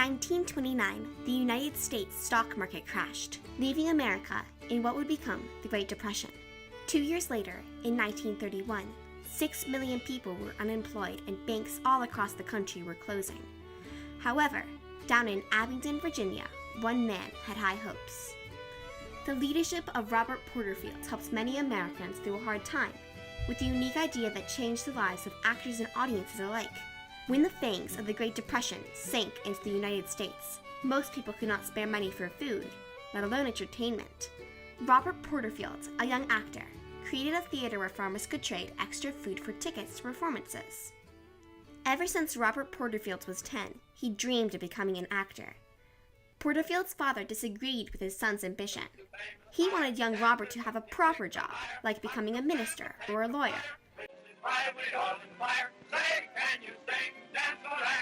1929, the United States stock market crashed, leaving America in what would become the Great Depression. 2 years later, in 1931, 6 million people were unemployed and banks all across the country were closing. However, down in Abingdon, Virginia, one man had high hopes. The leadership of Robert Porterfield helped many Americans through a hard time, with the unique idea that changed the lives of actors and audiences alike. When the fangs of the Great Depression sank into the United States, most people could not spare money for food, let alone entertainment. Robert Porterfield, a young actor, created a theater where farmers could trade extra food for tickets to performances. Ever since Robert Porterfield was 10, he dreamed of becoming an actor. Porterfield's father disagreed with his son's ambition. He wanted young Robert to have a proper job, like becoming a minister or a lawyer.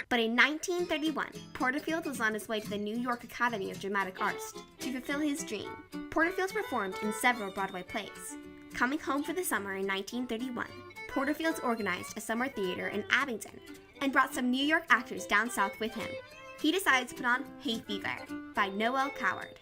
But in 1931, Porterfield was on his way to the New York Academy of Dramatic Arts to fulfill his dream. Porterfield performed in several Broadway plays. Coming home for the summer in 1931, Porterfield organized a summer theater in Abingdon and brought some New York actors down south with him. He decided to put on Hay Fever by Noel Coward.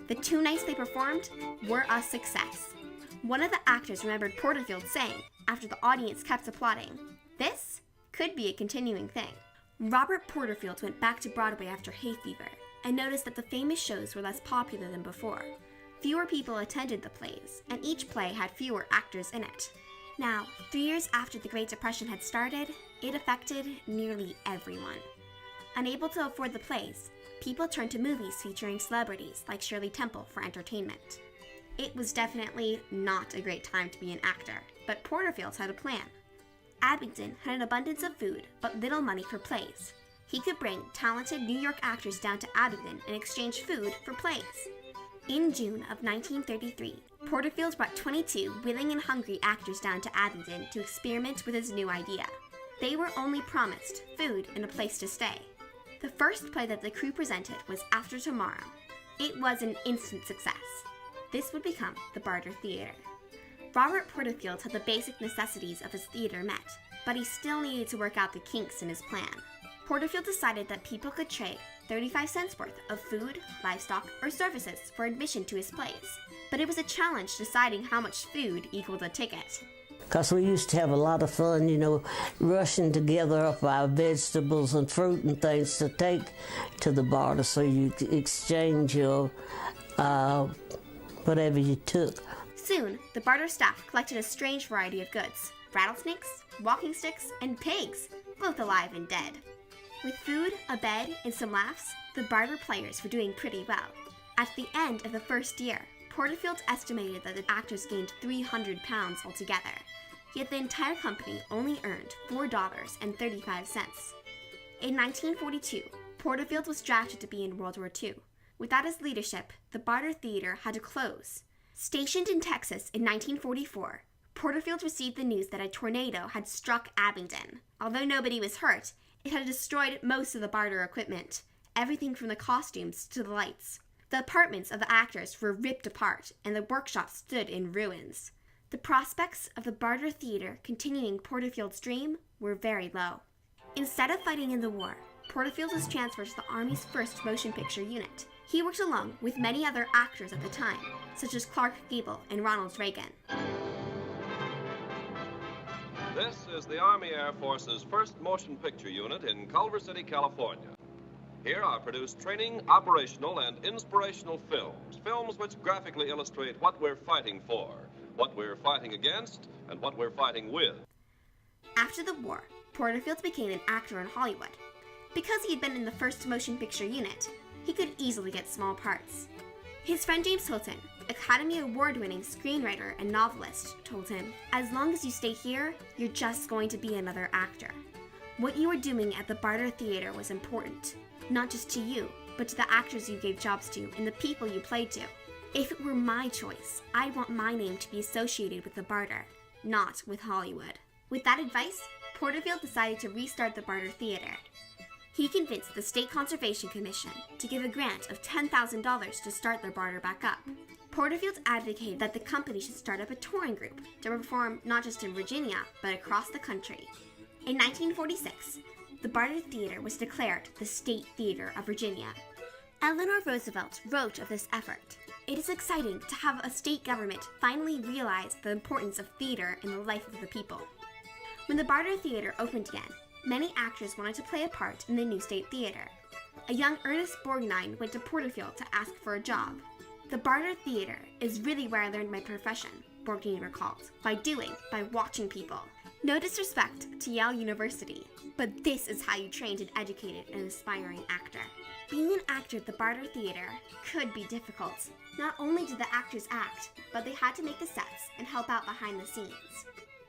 The 2 nights they performed were a success. One of the actors remembered Porterfield saying, after the audience kept applauding, "This could be a continuing thing." Robert Porterfield went back to Broadway after Hay Fever and noticed that the famous shows were less popular than before. Fewer people attended the plays, and each play had fewer actors in it. Now, 3 years after the Great Depression had started, it affected nearly everyone. Unable to afford the plays, people turned to movies featuring celebrities like Shirley Temple for entertainment. It was definitely not a great time to be an actor, but Porterfield had a plan. Abingdon had an abundance of food, but little money for plays. He could bring talented New York actors down to Abingdon and exchange food for plays. In June of 1933, Porterfield brought 22 willing and hungry actors down to Abingdon to experiment with his new idea. They were only promised food and a place to stay. The first play that the crew presented was After Tomorrow. It was an instant success. This would become the Barter Theatre. Robert Porterfield had the basic necessities of his theater met, but he still needed to work out the kinks in his plan. Porterfield decided that people could trade 35 cents worth of food, livestock, or services for admission to his plays. But it was a challenge deciding how much food equaled a ticket. Because we used to have a lot of fun, rushing together up our vegetables and fruit and things to take to the barter, so you exchange your whatever you took. Soon, the barter staff collected a strange variety of goods: rattlesnakes, walking sticks, and pigs, both alive and dead. With food, a bed, and some laughs, the barter players were doing pretty well. At the end of the first year, Porterfield estimated that the actors gained 300 pounds altogether, yet the entire company only earned $4.35. In 1942, Porterfield was drafted to be in World War II. Without his leadership, the Barter Theatre had to close. Stationed in Texas in 1944, Porterfield received the news that a tornado had struck Abingdon. Although nobody was hurt, it had destroyed most of the barter equipment, everything from the costumes to the lights. The apartments of the actors were ripped apart, and the workshops stood in ruins. The prospects of the Barter Theatre continuing Porterfield's dream were very low. Instead of fighting in the war, Porterfield was transferred to the Army's 1st Motion Picture Unit. He worked along with many other actors at the time, such as Clark Gable and Ronald Reagan. This is the Army Air Force's 1st Motion Picture Unit in Culver City, California. Here are produced training, operational, and inspirational films which graphically illustrate what we're fighting for, what we're fighting against, and what we're fighting with. After the war, Porterfield became an actor in Hollywood. Because he had been in the 1st Motion Picture Unit, he could easily get small parts. His friend James Hilton, Academy Award-winning screenwriter and novelist, told him, "As long as you stay here, you're just going to be another actor. What you were doing at the Barter Theatre was important, not just to you, but to the actors you gave jobs to and the people you played to. If it were my choice, I'd want my name to be associated with the Barter, not with Hollywood." With that advice, Porterfield decided to restart the Barter Theatre. He convinced the State Conservation Commission to give a grant of $10,000 to start their barter back up. Porterfield advocated that the company should start up a touring group to perform not just in Virginia, but across the country. In 1946, the Barter Theatre was declared the State Theatre of Virginia. Eleanor Roosevelt wrote of this effort. It is exciting to have a state government finally realize the importance of theater in the life of the people. When the Barter Theatre opened again, many actors wanted to play a part in the new State Theatre. A young Ernest Borgnine went to Porterfield to ask for a job. The Barter Theatre is really where I learned my profession, Borgnine recalled, by watching people. No disrespect to Yale University, but this is how you trained and educated an aspiring actor. Being an actor at the Barter Theatre could be difficult. Not only did the actors act, but they had to make the sets and help out behind the scenes.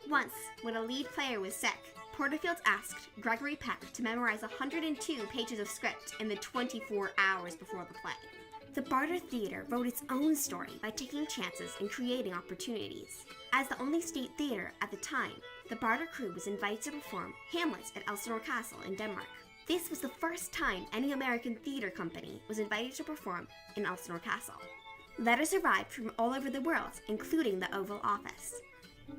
Once, when a lead player was sick, Porterfield asked Gregory Peck to memorize 102 pages of script in the 24 hours before the play. The Barter Theatre wrote its own story by taking chances and creating opportunities. As the only state theatre at the time, the Barter crew was invited to perform Hamlet at Elsinore Castle in Denmark. This was the first time any American theatre company was invited to perform in Elsinore Castle. Letters arrived from all over the world, including the Oval Office.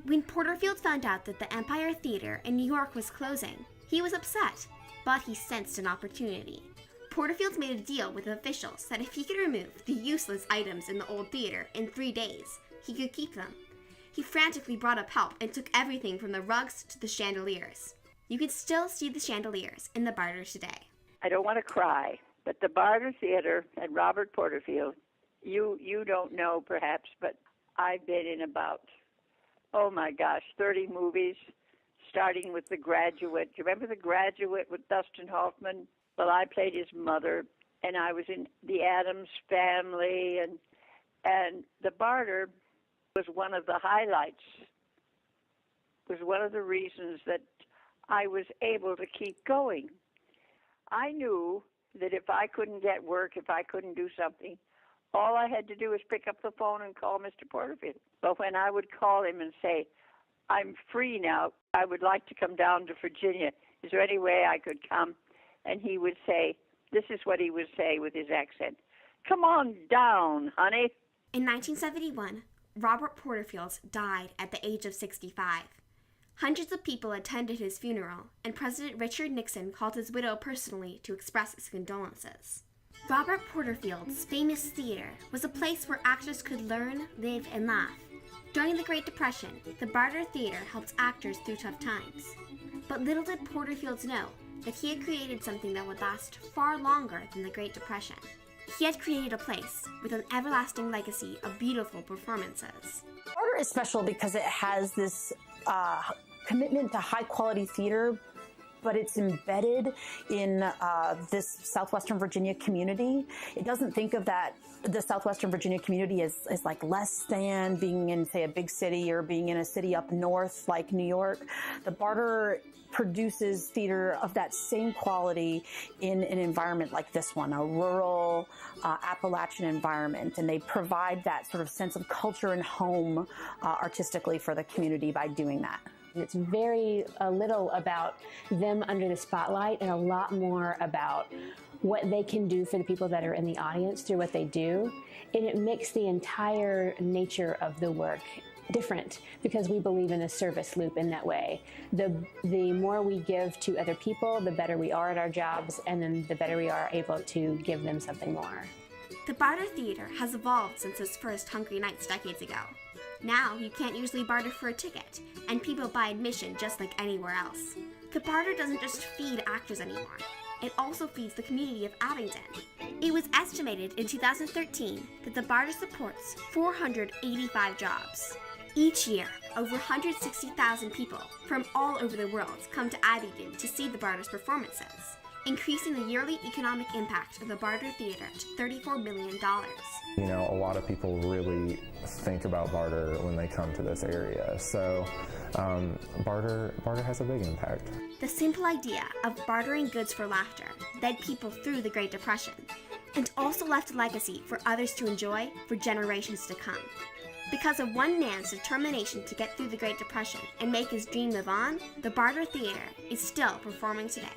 When Porterfield found out that the Empire Theatre in New York was closing, he was upset, but he sensed an opportunity. Porterfield made a deal with officials that if he could remove the useless items in the old theatre in 3 days, he could keep them. He frantically brought up help and took everything from the rugs to the chandeliers. You can still see the chandeliers in the Barter today. I don't want to cry, but the Barter Theatre and Robert Porterfield, you don't know perhaps, but I've been in about, 30 movies, starting with The Graduate. Do you remember The Graduate with Dustin Hoffman? Well, I played his mother, and I was in The Addams Family, and the Barter was one of the highlights, was one of the reasons that I was able to keep going. I knew that if I couldn't get work, if I couldn't do something, all I had to do was pick up the phone and call Mr. Porterfield. But when I would call him and say, I'm free now, I would like to come down to Virginia. Is there any way I could come? And he would say, this is what he would say with his accent, come on down, honey. In 1971, Robert Porterfield died at the age of 65. Hundreds of people attended his funeral, and President Richard Nixon called his widow personally to express his condolences. Robert Porterfield's famous theater was a place where actors could learn, live, and laugh. During the Great Depression, the Barter Theatre helped actors through tough times. But little did Porterfield know that he had created something that would last far longer than the Great Depression. He had created a place with an everlasting legacy of beautiful performances. Barter is special because it has this commitment to high-quality theater, but it's embedded in this Southwestern Virginia community. It doesn't think of the Southwestern Virginia community as like less than being in, say, a big city or being in a city up north like New York. The Barter produces theater of that same quality in an environment like this one, a rural Appalachian environment, and they provide that sort of sense of culture and home artistically for the community by doing that. It's very little about them under the spotlight and a lot more about what they can do for the people that are in the audience through what they do. And it makes the entire nature of the work different because we believe in a service loop in that way. The more we give to other people, the better we are at our jobs, and then the better we are able to give them something more. The Barter Theatre has evolved since its first Hungry Nights decades ago. Now, you can't usually barter for a ticket, and people buy admission just like anywhere else. The Barter doesn't just feed actors anymore. It also feeds the community of Abingdon. It was estimated in 2013 that the Barter supports 485 jobs. Each year, over 160,000 people from all over the world come to Abingdon to see the Barter's performances, increasing the yearly economic impact of the Barter Theatre to $34 million. You know, a lot of people really think about Barter when they come to this area, so Barter has a big impact. The simple idea of bartering goods for laughter led people through the Great Depression, and also left a legacy for others to enjoy for generations to come. Because of one man's determination to get through the Great Depression and make his dream live on, the Barter Theatre is still performing today.